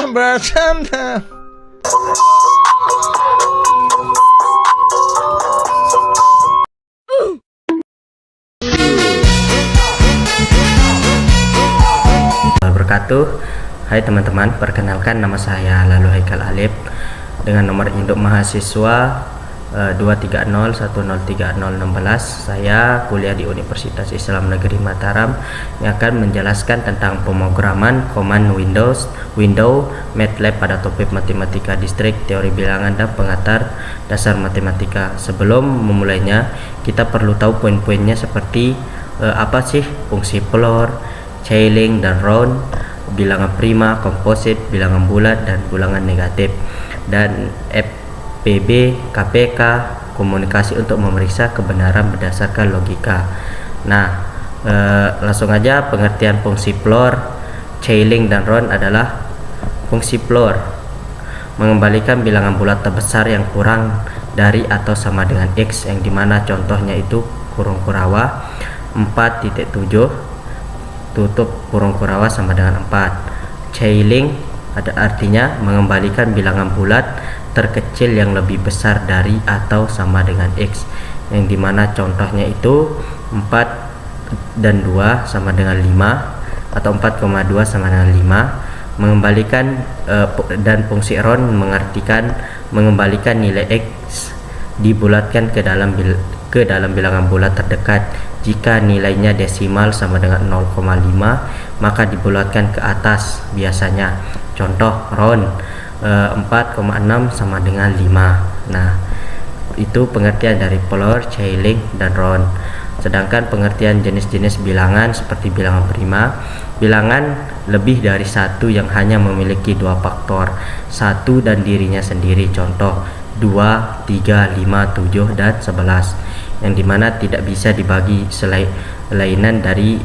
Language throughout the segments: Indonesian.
bercanda. Wabarakatuh. Hai teman-teman, perkenalkan nama saya Lalu Haikal Alif dengan nomor induk mahasiswa 230103016. Saya kuliah di Universitas Islam Negeri Mataram yang akan menjelaskan tentang pemrograman command window MATLAB pada topik matematika distrik, teori bilangan dan pengantar dasar matematika. Sebelum memulainya, kita perlu tahu poin-poinnya seperti apa sih fungsi floor, Caylink dan round, bilangan prima, komposit, bilangan bulat dan bilangan negatif, dan FPB, KPK, komunikasi untuk memeriksa kebenaran berdasarkan logika. Nah, langsung aja pengertian fungsi floor, Caylink dan round adalah fungsi floor mengembalikan bilangan bulat terbesar yang kurang dari atau sama dengan X, yang dimana contohnya itu kurung kurawa 4.7 tutup kurung kurawa sama dengan 4. Caylink artinya mengembalikan bilangan bulat terkecil yang lebih besar dari atau sama dengan X, yang dimana contohnya itu 4 dan 2 sama dengan 5 atau 4,2 sama dengan 5. Mengembalikan dan fungsi round mengartikan mengembalikan nilai X dibulatkan ke dalam bilangan bulat terdekat. Jika nilainya desimal sama dengan 0,5, maka dibulatkan ke atas biasanya. Contoh round 4,6 sama dengan 5. Nah, itu pengertian dari floor, Caylink dan round. Sedangkan pengertian jenis-jenis bilangan seperti bilangan prima, bilangan lebih dari satu yang hanya memiliki dua faktor, satu dan dirinya sendiri. Contoh 2, 3, 5, 7 dan 11, yang dimana tidak bisa dibagi selainan dari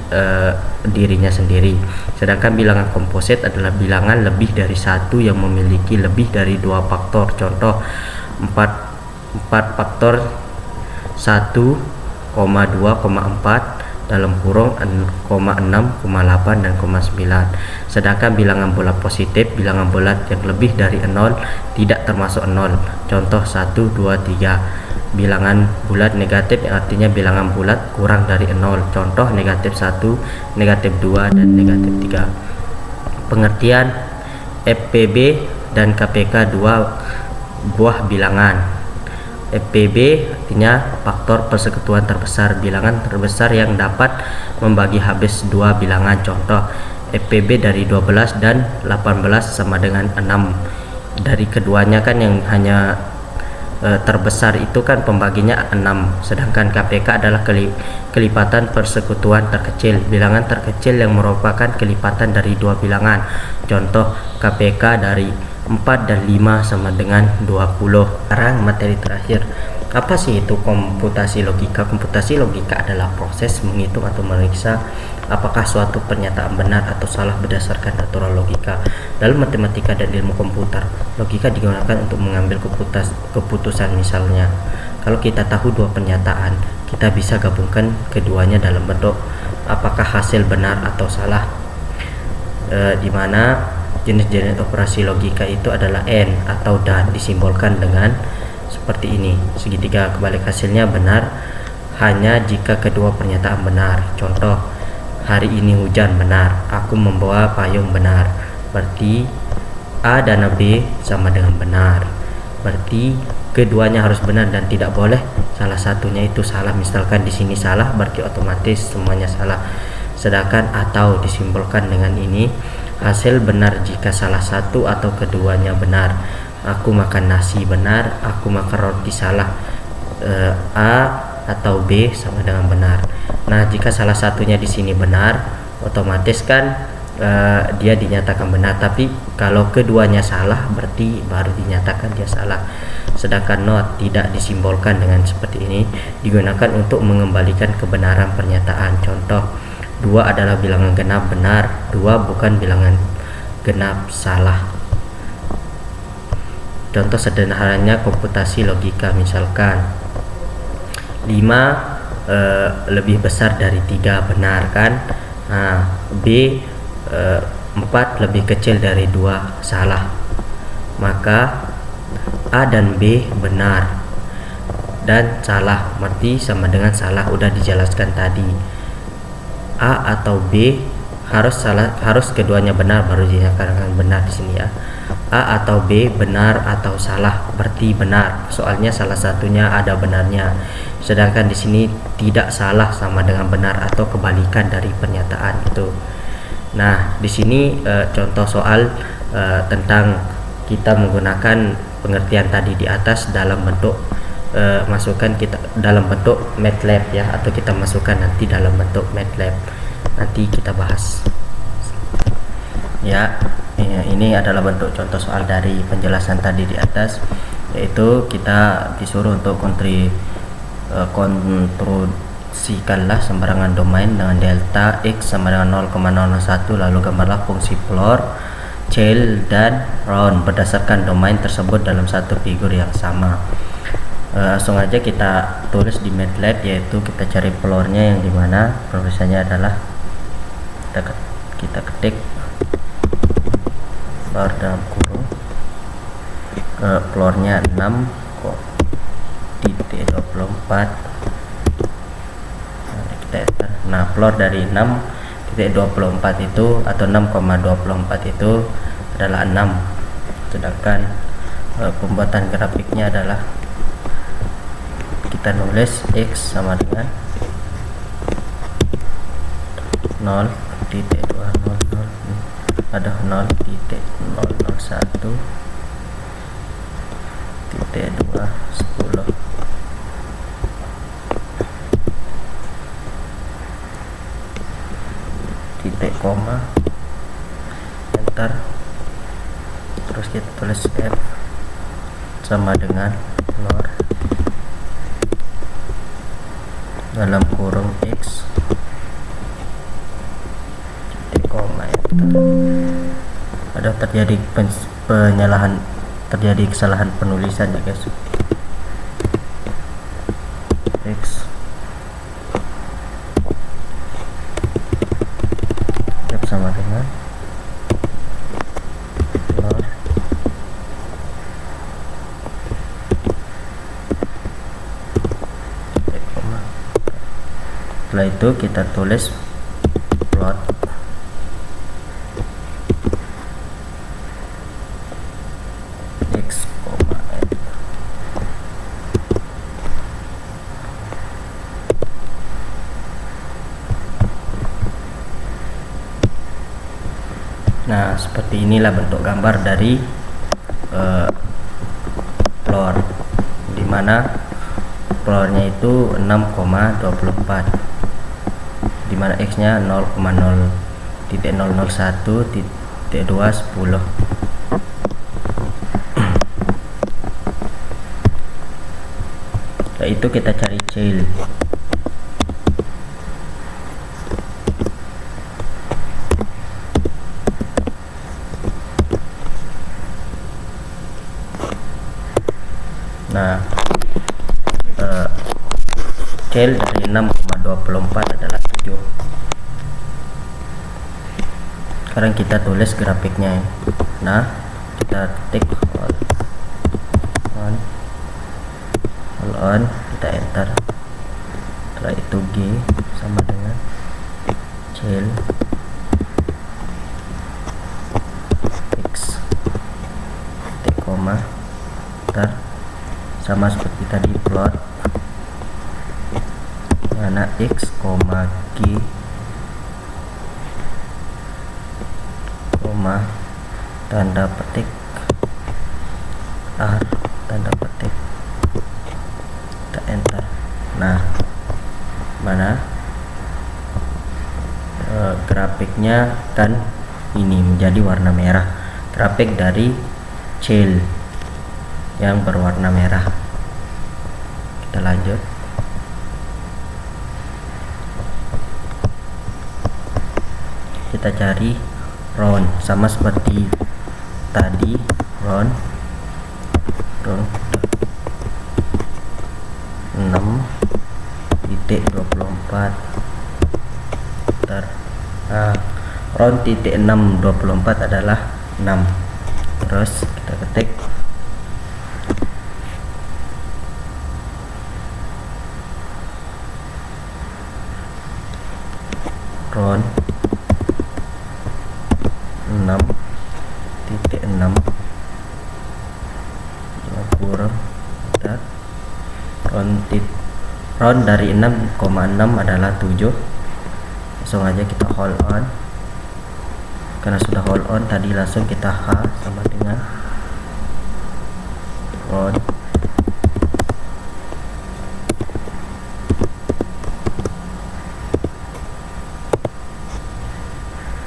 dirinya sendiri. Sedangkan bilangan komposit adalah bilangan lebih dari satu yang memiliki lebih dari dua faktor. Contoh 4 faktor 1,2,4 dalam kurung 0,6, 0,8 dan 0,9. Sedangkan bilangan bulat positif, bilangan bulat yang lebih dari 0 tidak termasuk 0. Contoh 1, 2, 3. Bilangan bulat negatif yang artinya bilangan bulat kurang dari 0. Contoh negatif 1, negatif 2 dan negatif 3. Pengertian FPB dan KPK dua buah bilangan. FPB artinya faktor persekutuan terbesar, bilangan terbesar yang dapat membagi habis dua bilangan. Contoh FPB dari 12 dan 18 sama dengan 6. Dari keduanya kan yang hanya terbesar itu kan pembaginya 6. Sedangkan KPK adalah kelipatan persekutuan terkecil, bilangan terkecil yang merupakan kelipatan dari dua bilangan. Contoh KPK dari 4 dan 5 sama dengan 20. Sekarang materi terakhir. Apa sih itu komputasi logika? Komputasi logika adalah proses menghitung atau memeriksa apakah suatu pernyataan benar atau salah berdasarkan aturan logika. Dalam matematika dan ilmu komputer, logika digunakan untuk mengambil keputusan. Misalnya, kalau kita tahu dua pernyataan, kita bisa gabungkan keduanya dalam bentuk apakah hasil benar atau salah. Di mana jenis-jenis operasi logika itu adalah AND atau dan, disimbolkan dengan seperti ini. Segitiga kebalik hasilnya benar hanya jika kedua pernyataan benar. Contoh, hari ini hujan benar, aku membawa payung benar. Berarti A dan B sama dengan benar. Berarti keduanya harus benar dan tidak boleh salah satunya itu salah. Misalkan di sini salah, berarti otomatis semuanya salah. Sedangkan atau disimbolkan dengan ini, hasil benar jika salah satu atau keduanya benar. Aku makan nasi benar, aku makan roti salah. A atau B sama dengan benar. Nah, jika salah satunya di sini benar, otomatis kan dia dinyatakan benar. Tapi kalau keduanya salah, berarti baru dinyatakan dia salah. Sedangkan not tidak disimbolkan dengan seperti ini, digunakan untuk mengembalikan kebenaran pernyataan. Contoh, 2 adalah bilangan genap benar, 2 bukan bilangan genap salah. Contoh sederhananya komputasi logika, misalkan 5 lebih besar dari 3 benar kan. Nah, B 4 lebih kecil dari 2 salah. Maka A dan B benar dan salah, berarti sama dengan salah, udah dijelaskan tadi. A atau B harus keduanya benar baru dinyatakan benar di sini ya. A atau B benar atau salah, berarti benar. Soalnya salah satunya ada benarnya. Sedangkan di sini tidak salah sama dengan benar atau kebalikan dari pernyataan itu. Nah, di sini contoh soal tentang kita menggunakan pengertian tadi di atas dalam bentuk masukkan kita dalam bentuk MATLAB ya, atau kita masukkan nanti dalam bentuk MATLAB. Nanti kita bahas. Ya, ini adalah bentuk contoh soal dari penjelasan tadi di atas, yaitu kita disuruh untuk konstruksikanlah sembarangan domain dengan delta x sama dengan 0,001, lalu gambarlah fungsi floor, child, dan round berdasarkan domain tersebut dalam satu figur yang sama. Langsung aja kita tulis di MATLAB, yaitu kita cari floornya yang dimana prosesnya adalah kita ketik floor dalam kurung, floornya 6,24. Kita enter. Nah, floor dari 6,24 itu atau 6,24 itu adalah 6, sedangkan pembuatan grafiknya adalah kita nulis x sama dengan 0.200, ada 0.001, titik 210, titik koma, enter. Terus kita tulis f sama dengan floor dalam kurung x, titik koma, enter. Ada terjadi kesalahan penulisan ya guys. X sama dengan floor titik koma. Setelah itu kita tulis plot x, n. Nah, seperti inilah bentuk gambar dari floor, dimana floornya itu 6,24, dimana x nya 0,0.001.210. Setelah itu kita cari child. Nah, child dari 6,24 adalah 7. Sekarang kita tulis grafiknya. Nah, kita ketik all on, kita enter. Setelah itu G sama dengan child x, titik koma, enter. Sama seperti tadi plot mana x, g, tanda petik r, tanda petik, kita enter. Nah, mana grafiknya kan ini menjadi warna merah, grafik dari child yang berwarna merah. Kita lanjut. Kita cari round, sama seperti tadi, round 6.24. Nah, ron titik 624 adalah 6. Terus kita ketik ron 6.6 kurang dan ron dari 6,6 adalah 7. Langsung aja kita hold on. Karena sudah hold on tadi, langsung kita H sama dengan ron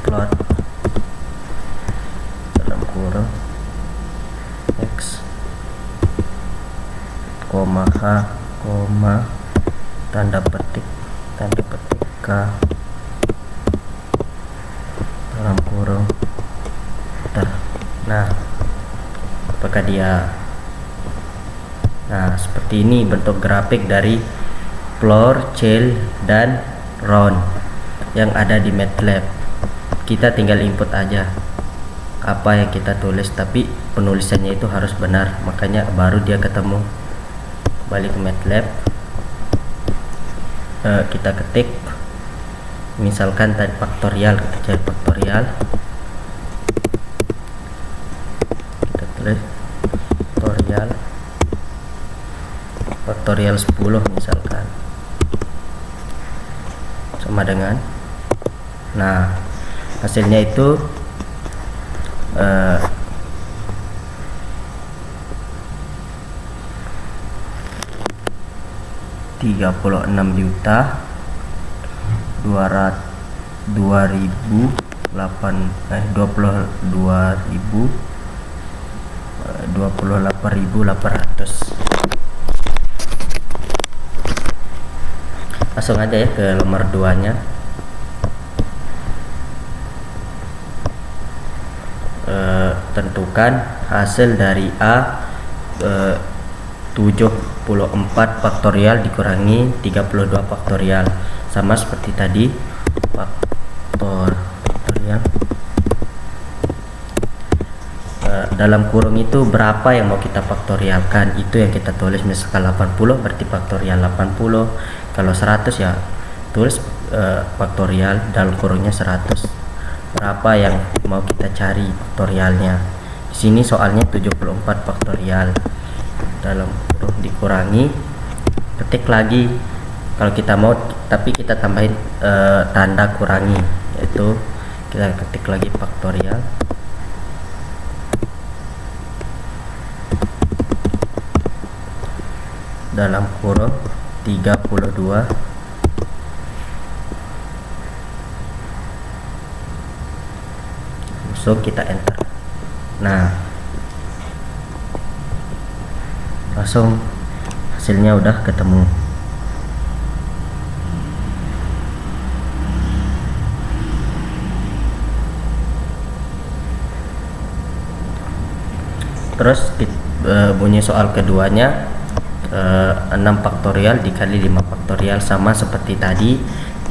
plot dalam kurung X koma H koma tanda petik K dalam kurung enter. Nah, apakah dia seperti ini bentuk grafik dari floor, child, dan round yang ada di MATLAB. Kita tinggal input aja apa yang kita tulis, tapi penulisannya itu harus benar, makanya baru dia ketemu. Balik ke MATLAB, kita ketik misalkan tadi faktorial, kita cari faktorial, kita tulis faktorial 10 misalkan sama dengan, nah hasilnya itu 28.800. Langsung aja ya ke nomor 2 nya. Tentukan hasil dari A 74 faktorial dikurangi 32 faktorial, sama seperti tadi faktorial. Dalam kurung itu berapa yang mau kita faktorialkan, itu yang kita tulis. Misalkan 80 berarti faktorial 80, kalau 100 ya tulis faktorial dalam kurungnya 100. Berapa yang mau kita cari faktorialnya. Di sini soalnya 74 faktorial dalam kurung dikurangi, ketik lagi kalau kita mau, tapi kita tambahin tanda kurangi, yaitu kita ketik lagi faktorial dalam kurung 32 langsung kita enter. Nah, langsung hasilnya udah ketemu. Terus bunyi soal keduanya, 6 faktorial dikali 5 faktorial, sama seperti tadi,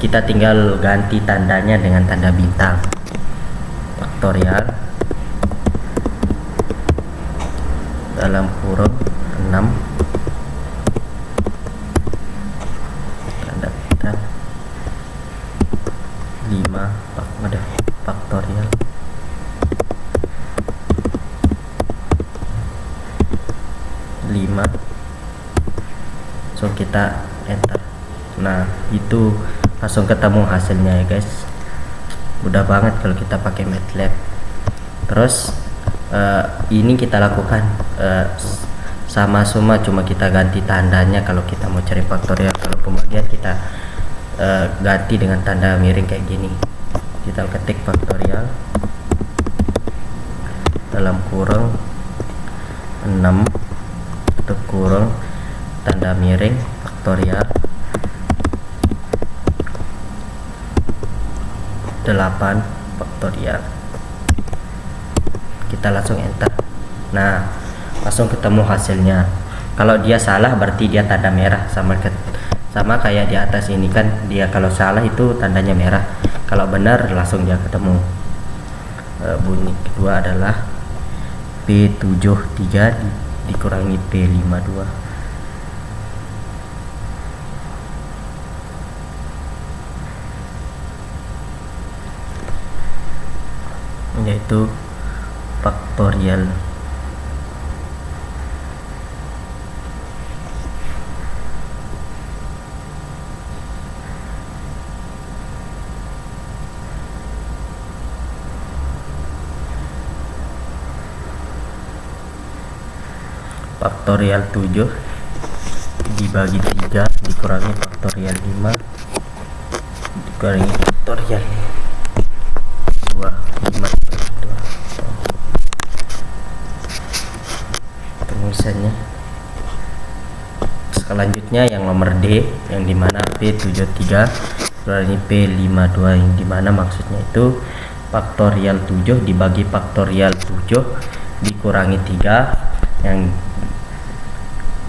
kita tinggal ganti tandanya dengan tanda bintang. Faktorial dalam kurung 6 tanda bintang 5 faktorial so kita enter. Nah, itu langsung ketemu hasilnya ya guys. Mudah banget kalau kita pakai MATLAB. Terus ini kita lakukan sama semua, cuma kita ganti tandanya. Kalau kita mau cari faktorial, kalau pembagian kita ganti dengan tanda miring kayak gini. Kita ketik faktorial dalam kurung 6 tutup kurung tanda miring faktorial 8 faktorial. Kita langsung enter. Nah, langsung ketemu hasilnya. Kalau dia salah berarti dia tanda merah, sama kayak di atas ini kan, dia kalau salah itu tandanya merah, kalau benar langsung dia ketemu. Bunyi kedua adalah P73 dikurangi P52, yaitu faktorial. Faktorial 7 dibagi 3 dikurangi faktorial 5 dikurangi faktorial 2, 5 dikurangi 2. Penulisannya selanjutnya yang nomor D, yang dimana P73 dikurangi P52, yang dimana maksudnya itu faktorial 7 dibagi faktorial 7 dikurangi 3 yang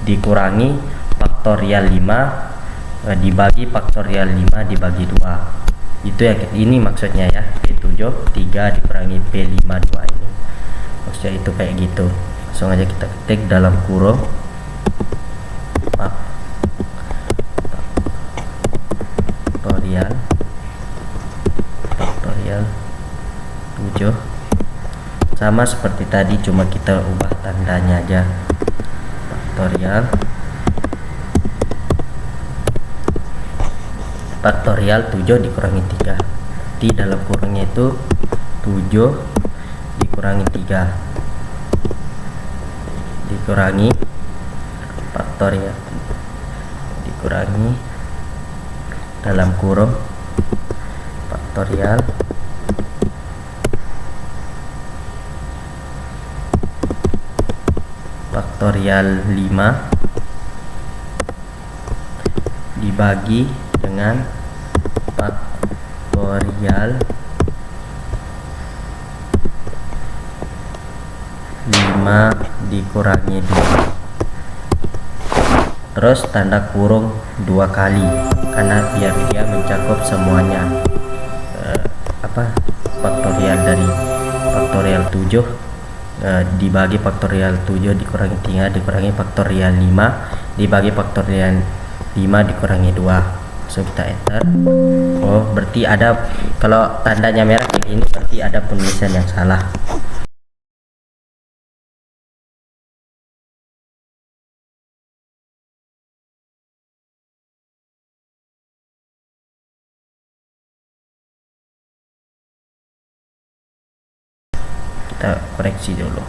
dikurangi faktorial 5 dibagi faktorial 5 dibagi 2. Itu ya, ini maksudnya ya, P7 3 dikurangi P52 ini maksudnya itu kayak gitu. Langsung aja kita ketik dalam kurung faktorial 7 sama seperti tadi, cuma kita ubah tandanya aja. Faktorial 7 dikurangi 3, di dalam kurungnya itu 7 dikurangi 3 dikurangi faktorial dikurangi dalam kurung faktorial faktorial 5 dibagi dengan faktorial 5 dikurangi 2, terus tanda kurung 2 kali karena biar dia mencakup semuanya. Faktorial dari faktorial 7 dibagi faktorial 7 dikurangi 3 dikurangi faktorial 5 dibagi faktorial 5 dikurangi 2. So kita enter. Oh, berarti ada, kalau tandanya merah kayak ini berarti ada penulisan yang salah. Kita koreksi dulu.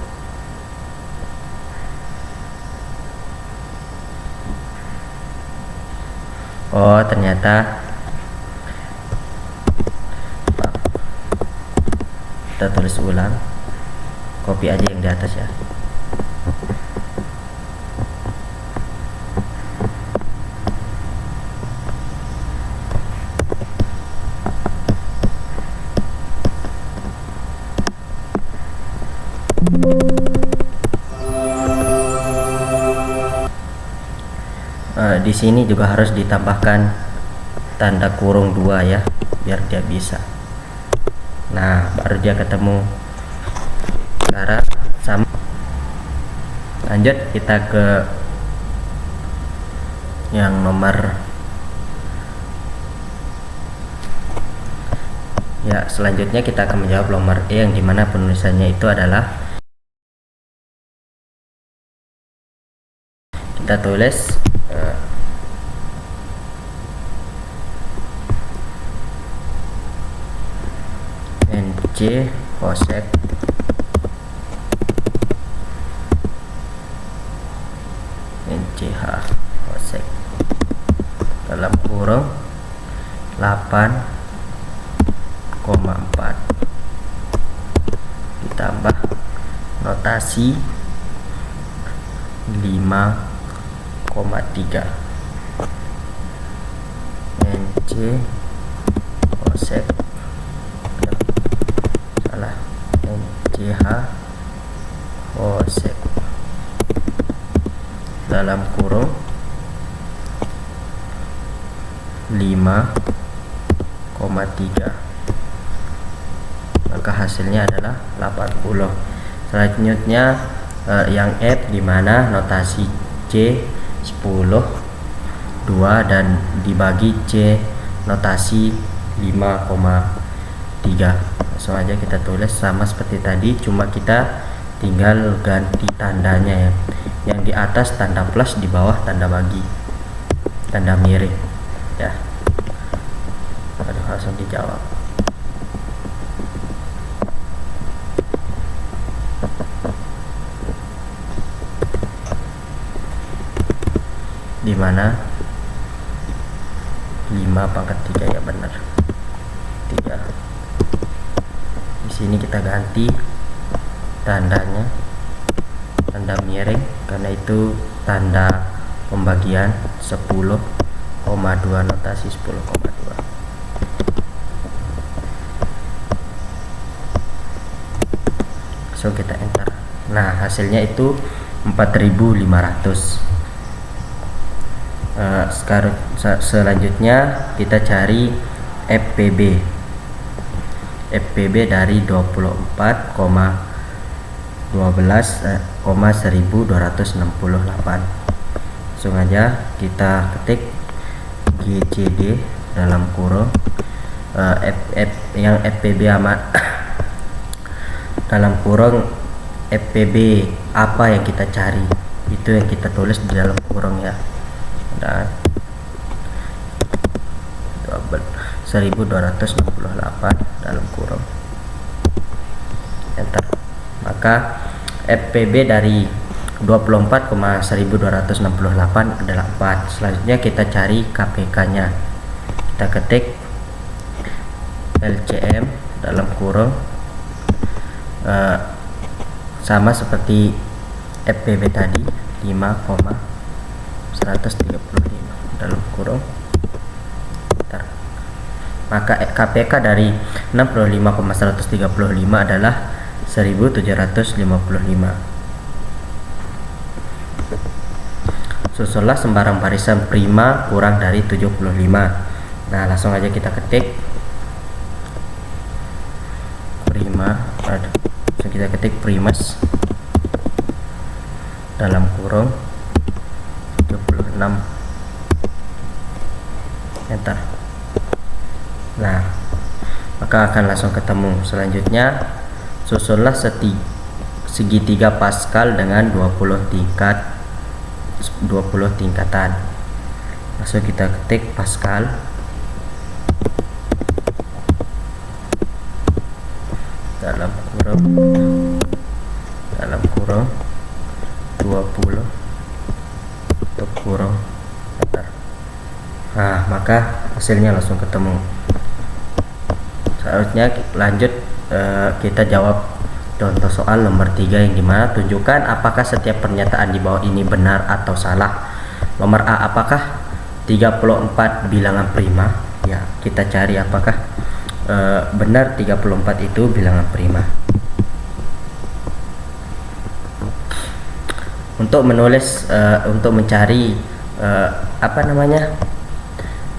Oh, ternyata kita tulis ulang, copy aja yang di atas ya. Di sini juga harus ditambahkan tanda kurung 2 ya, biar dia bisa. Nah, baru dia ketemu. Sekarang sama. Lanjut kita ke yang nomor ya, selanjutnya kita akan menjawab nomor E, yang dimana penulisannya itu adalah, kita tulis NC kosek NCH kosek dalam kurung 8,4 ditambah notasi 5,3 NC kosek NCH kosek dalam kurung 5,3, maka hasilnya adalah 80. Selanjutnya yang F, dimana notasi C 10 2 dan dibagi C notasi 5,3. Langsung aja kita tulis sama seperti tadi, cuma kita tinggal ganti tandanya ya. Yang di atas tanda plus, di bawah tanda bagi, tanda miring ya. Aduh, langsung dijawab. Dimana 5/3 ya, benar 3. Di sini kita ganti tandanya, tanda miring, karena itu tanda pembagian 10,2, notasi 10,2. So kita enter. Nah, hasilnya itu 4.500. Sekarang selanjutnya kita cari FPB. FPB dari 24,12,1268. Langsung aja kita ketik GCD dalam kurung yang FPB amat dalam kurung FPB apa yang kita cari, itu yang kita tulis di dalam kurung ya. Dan 1268 dalam kurung, enter. Maka FPB dari 24,1268 adalah 4. Selanjutnya kita cari KPK nya. Kita ketik LCM dalam kurung sama seperti FPB tadi, 5,135 dalam kurung, enter. Maka KPK dari 65,135 adalah 1755. Susunlah sembarang barisan prima kurang dari 75. Nah, langsung aja kita ketik prima, langsung kita ketik primas dalam kurung 76, enter. Nah, maka akan langsung ketemu. Selanjutnya susunlah segitiga Pascal dengan 20 tingkatan. Langsung kita ketik Pascal dalam kurung 20 tutup kurung, enter. Nah, maka hasilnya langsung ketemu. Selanjutnya lanjut, kita jawab contoh soal nomor 3 yang dimana tunjukkan apakah setiap pernyataan di bawah ini benar atau salah. Nomor A, apakah 34 bilangan prima? Ya, kita cari apakah benar 34 itu bilangan prima. Untuk menulis untuk mencari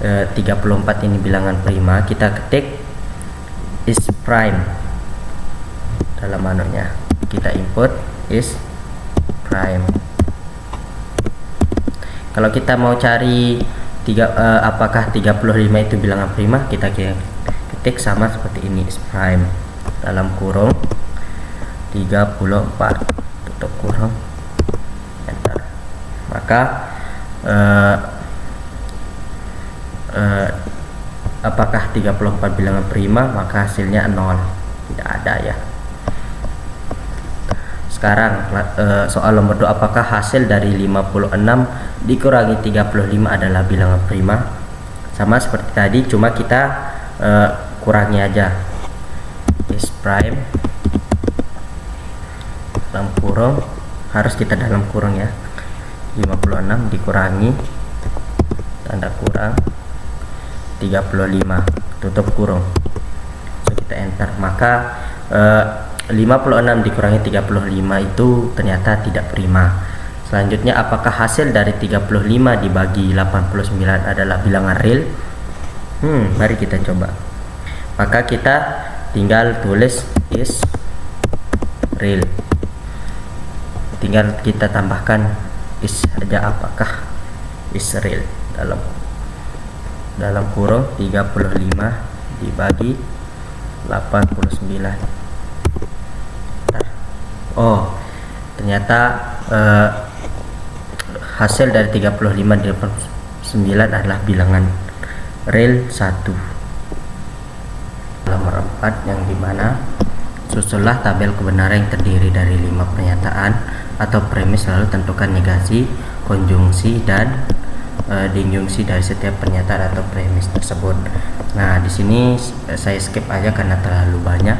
34 ini bilangan prima, kita ketik is prime dalam anunya, kita input is prime. Kalau kita mau cari apakah 35 itu bilangan prima, kita ketik sama seperti ini, is prime dalam kurung 34 tutup kurung, enter. Maka apakah 34 bilangan prima, maka hasilnya 0, tidak ada ya. Sekarang soal nomor 2, apakah hasil dari 56 dikurangi 35 adalah bilangan prima? Sama seperti tadi, cuma kita kurangi aja, is prime dalam kurung, harus kita dalam kurung ya, 56 dikurangi tanda kurang 35 tutup kurung, so kita enter. Maka 56 dikurangi 35 itu ternyata tidak prima. Selanjutnya, apakah hasil dari 35 dibagi 89 adalah bilangan real? Mari kita coba. Maka kita tinggal tulis is real. Tinggal kita tambahkan is saja, apakah is real dalam kurung 35 dibagi 89. Oh, ternyata hasil dari 35 di 89 adalah bilangan real 1. Nomor 4 yang dimana susunlah tabel kebenaran yang terdiri dari 5 pernyataan atau premis, lalu tentukan negasi, konjungsi, dan disjungsi dari setiap pernyataan atau premis tersebut. Nah, di sini saya skip aja karena terlalu banyak.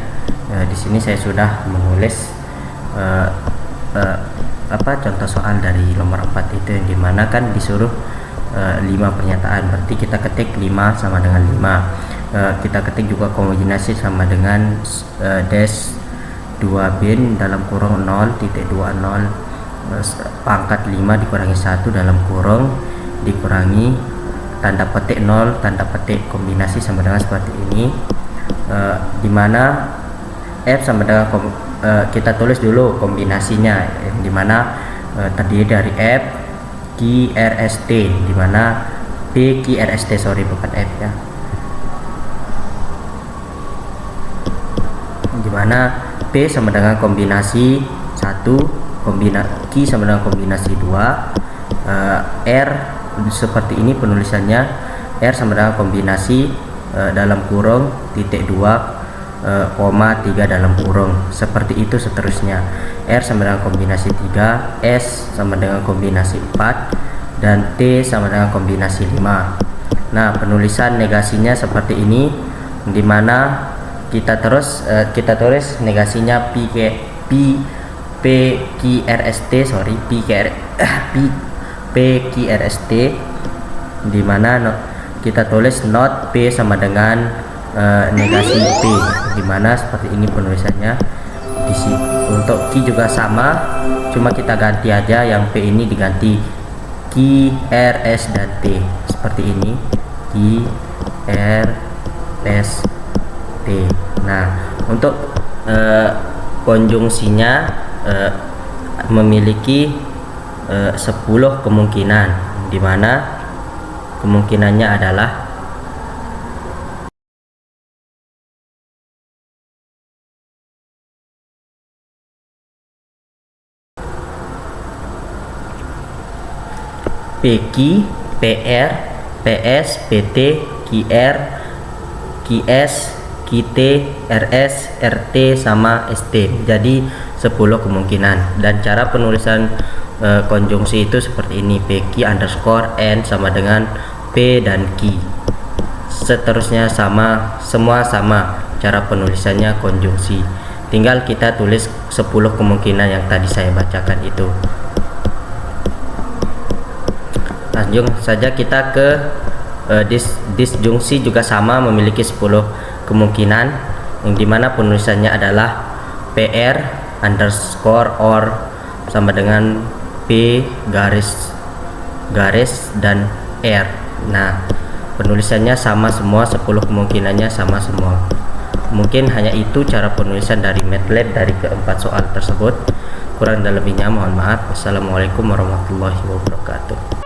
Di sini saya sudah menulis contoh soal dari nomor 4 itu, yang dimana kan disuruh 5 pernyataan, berarti kita ketik 5 sama dengan 5. Kita ketik juga kombinasi sama dengan dash 2 bin dalam kurung 0.20 pangkat 5 dikurangi 1 dalam kurung dikurangi tanda petik 0 tanda petik kombinasi sama dengan seperti ini, dimana F sama dengan kita tulis dulu kombinasinya, dimana terdiri dari F Q R S T, dimana P Q R S T, sorry bukan F ya, dimana P sama dengan kombinasi 1, Q sama dengan kombinasi 2, R seperti ini penulisannya, R sama dengan kombinasi dalam kurung titik 2, 3 dalam kurung, seperti itu seterusnya. R sama dengan kombinasi 3, S sama dengan kombinasi 4, dan T sama dengan kombinasi 5. Nah, penulisan negasinya seperti ini, dimana kita tulis negasinya P Q R S T, sorry P Q R S T, dimana kita tulis not P sama dengan negasi P, dimana seperti ini penulisannya. Untuk Q juga sama, cuma kita ganti aja, yang P ini diganti Q R S dan T seperti ini, Q R S T. Nah, untuk konjungsinya memiliki 10 kemungkinan, dimana kemungkinannya adalah PQ, PR, PS, PT, QR, QS, QT, RS, RT, sama ST. Jadi 10 kemungkinan, dan cara penulisan konjungsi itu seperti ini, PQ underscore N sama dengan P dan Q, seterusnya sama, semua sama cara penulisannya konjungsi. Tinggal kita tulis 10 kemungkinan yang tadi saya bacakan itu. Langsung saja kita ke disjungsi, juga sama memiliki 10 kemungkinan, yang dimana penulisannya adalah PR underscore or sama dengan P garis dan R. Nah, penulisannya sama semua, 10 kemungkinannya sama semua. Mungkin hanya itu cara penulisan dari MATLAB dari keempat soal tersebut. Kurang dan lebihnya mohon maaf. Wassalamualaikum warahmatullahi wabarakatuh.